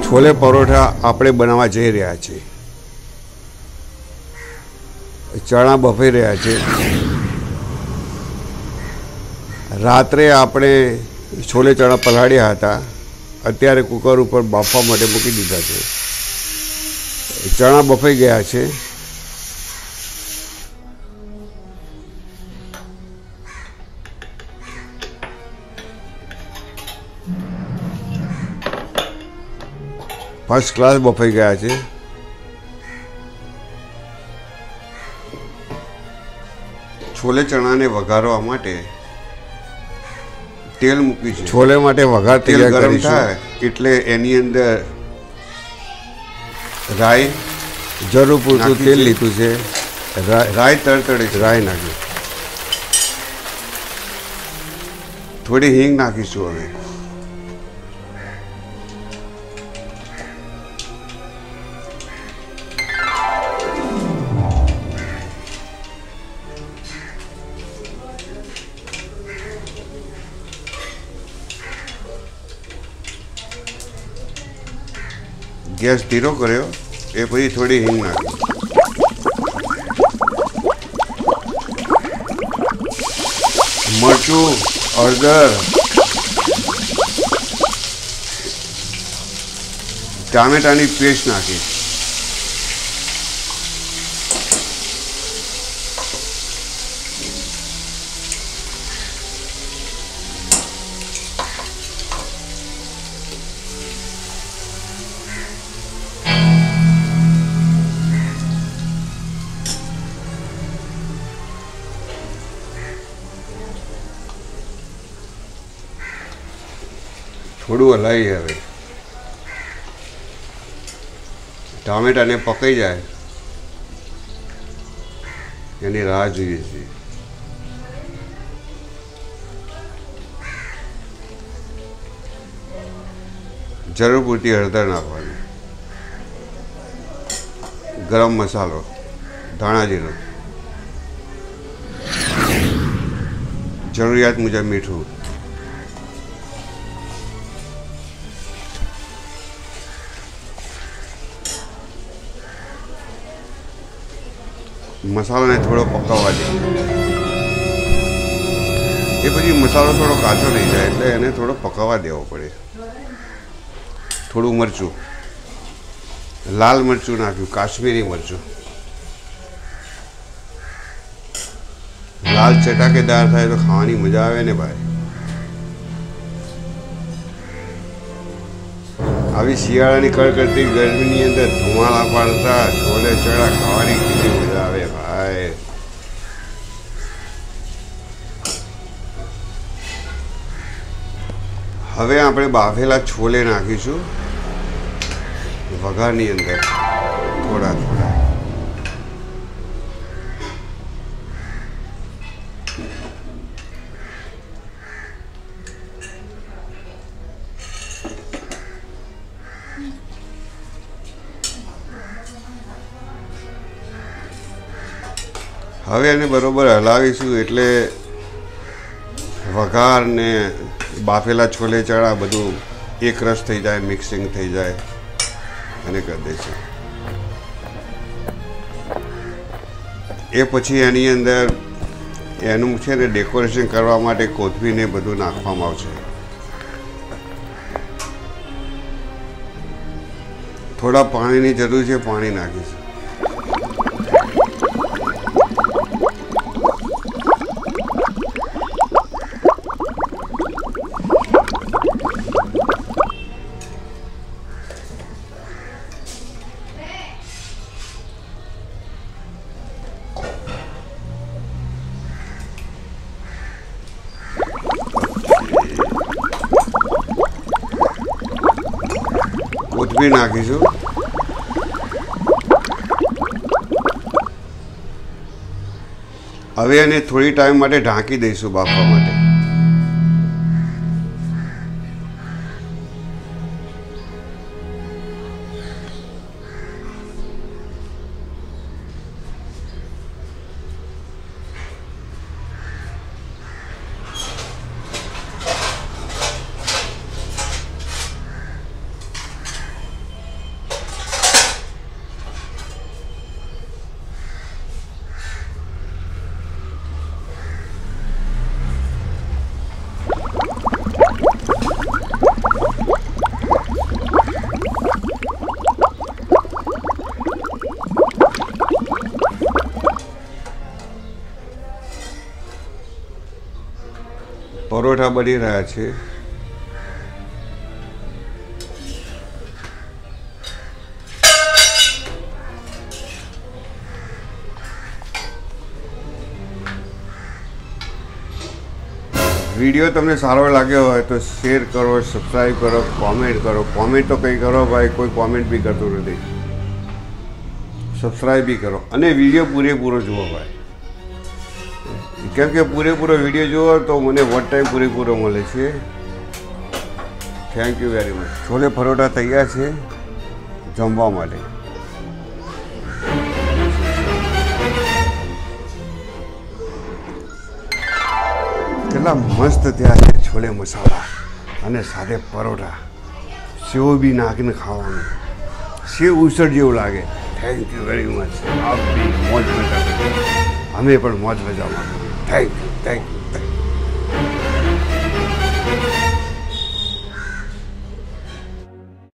છોલે પરોઠા આપણે બનાવવા જઈ રહ્યા છીએ. ચણા બફાઈ રહ્યા છે. રાત્રે આપણે છોલે ચણા પલાળ્યા હતા, અત્યારે કુકર ઉપર બાફવા માટે મૂકી દીધા છે. ચણા બફાઈ ગયા છે. ફર્સ્ટ ક્લાસ બફાઈ ગયા છે. છોલે ચણાને વઘારવા માટે તેલ મૂક્યું છે. છોલે માટે વઘાર તેલ ગરમ થાય એટલે એની અંદર રાઈ, જરૂર પૂરતું તેલ લીધું છે. રાઈ તડતડે રાઈ નાખી, થોડી હિંગ નાખીશું. હવે ગેસ ધીરો કર્યો, એ પછી થોડી હિંગ નાખી. મરચું, હળદર, ટામેટાની પેસ્ટ નાખી. થોડું હલાવી. હવે ટામેટાને પકાઈ જાય એની રાહ જોઈએ છીએ. જરૂર પૂરતી હળદર નાખવાની, ગરમ મસાલો, ધાણા જીરું, જરૂરિયાત મુજબ મીઠું. મસાલાને થોડો પકાવવા દે, એ પછી મસાલો થોડો કાચો થઈ જાય એટલે એને થોડો પકાવવા દેવો પડે. થોડું મરચું, લાલ મરચું નાખ્યું, કાશ્મીરી મરચું. લાલ ચટાકેદાર થાય તો ખાવાની મજા આવે ને ભાઈ. આવી શિયાળાની કડકડતી ગરમીની અંદર ધુમાડા પાડતા છોલે ચણા ખાવાની કેટલી મજા આવે ભાઈ. હવે આપણે બાફેલા છોલે નાખીશું વઘારની અંદર થોડા થોડા. હવે એને બરોબર હલાવીશું એટલે વઘાર ને બાફેલા છોલે ચણા બધું એક રસ થઈ જાય, મિક્સિંગ થઈ જાય અને કરી દઈશું. એ પછી એની અંદર એનું છે ને ડેકોરેશન કરવા માટે કોથમીર ને બધું નાખવામાં આવશે. થોડા પાણીની જરૂર છે, પાણી નાખીશું. કોથમીર નાખીશું. હવે એને થોડી ટાઈમ માટે ઢાંકી દઈશું બાફવા માટે. પરોઠા બની રહ્યા છે. વિડીયો તમને સારો લાગ્યો હોય તો શેર કરો, સબસ્ક્રાઈબ કરો, કોમેન્ટ કરો. કોમેન્ટ તો કંઈ કરો ભાઈ, કોઈ કોમેન્ટ બી કરતું નથી. સબસ્ક્રાઈબ બી કરો અને વિડીયો પૂરેપૂરો જુઓ ભાઈ, કેમ કે પૂરેપૂરો વિડીયો જુઓ તો મને વોચ ટાઈમ પૂરેપૂરો મળે છે. Thank you very much. Chole paratha તૈયાર છે જમવા માટે. કેટલા મસ્ત ત્યાં છે છોલે મસાલા અને સાથે પરોઠા, સેવ બી નાખીને ખાવાનું, સેવ ઉસળ જેવું લાગે. Thank you very much. આપ બી મોજ મજા, અમે પણ મોજ મજામાં. Thank you.